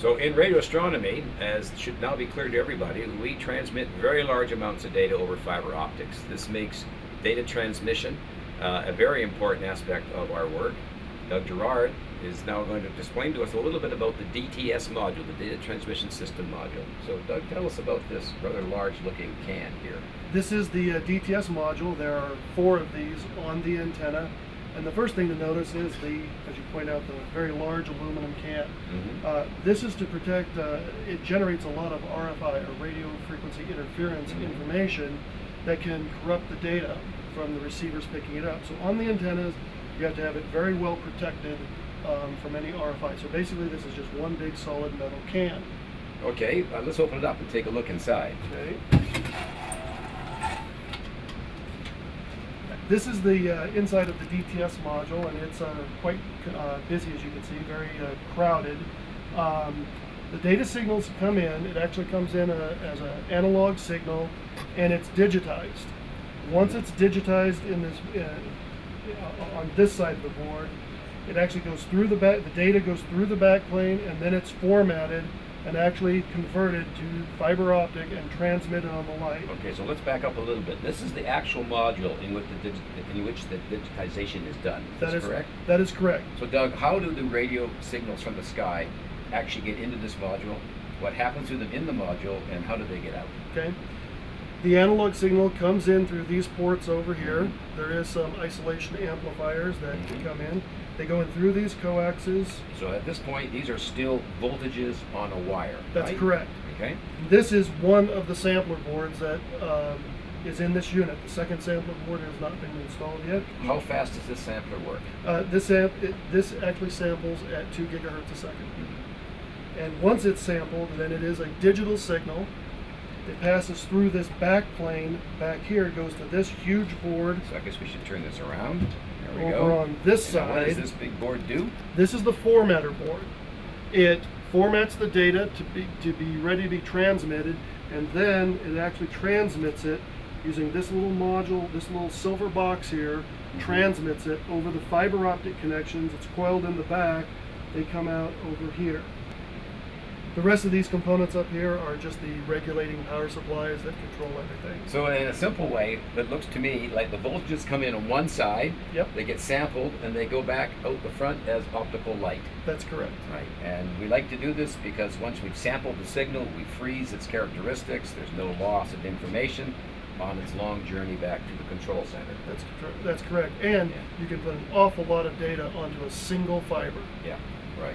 So in radio astronomy, as should now be clear to everybody, we transmit very large amounts of data over fiber optics. This makes data transmission a very important aspect of our work. Doug Gerrard is now going to explain to us a little bit about the DTS module, the Data Transmission System module. So Doug, tell us about this rather large looking can here. This is the DTS module. There are 4 of these on the antenna. And the first thing to notice is as you point out, the very large aluminum can. This is to protect, it generates a lot of RFI, or radio frequency interference information that can corrupt the data from the receivers picking it up. So on the antennas, you have to have it very well protected from any RFI. So basically this is just one big solid metal can. Okay, let's open it up and take a look inside. Okay. This is the inside of the DTS module, and it's quite busy, as you can see, very crowded. The data signals come in. It actually comes in as an analog signal, and it's digitized. Once it's digitized in this on this side of the board, it actually goes through the back. The data goes through the backplane, and then it's formatted and actually converted to fiber optic and transmitted on the light. Okay, so let's back up a little bit. This is the actual module in which the digitization is done. Is that correct? That is correct. So Doug, how do the radio signals from the sky actually get into this module? What happens to them in the module, and how do they get out? Okay. The analog signal comes in through these ports over here. There is some isolation amplifiers that come in. They go in through these coaxes. So at this point, these are still voltages on a wire. That's right? correct. Okay. This is one of the sampler boards that is in this unit. The second sampler board has not been installed yet. How fast does this sampler work? This actually samples at 2 gigahertz a second. And once it's sampled, then it is a digital signal. It passes through this back plane back here, goes to this huge board. So I guess we should turn this around. There we go. Over on this side. What does this big board do? This is the formatter board. It formats the data to be ready to be transmitted, and then it actually transmits it using this little module, this little silver box here, transmits it over the fiber optic connections. It's coiled in the back. They come out over here. The rest of these components up here are just the regulating power supplies that control everything. So in a simple way, it looks to me like the voltages come in on one side, they get sampled, and they go back out the front as optical light. That's correct. Right, and we like to do this because once we've sampled the signal, we freeze its characteristics. There's no loss of information on its long journey back to the control center. That's correct. And you can put an awful lot of data onto a single fiber. Yeah, right.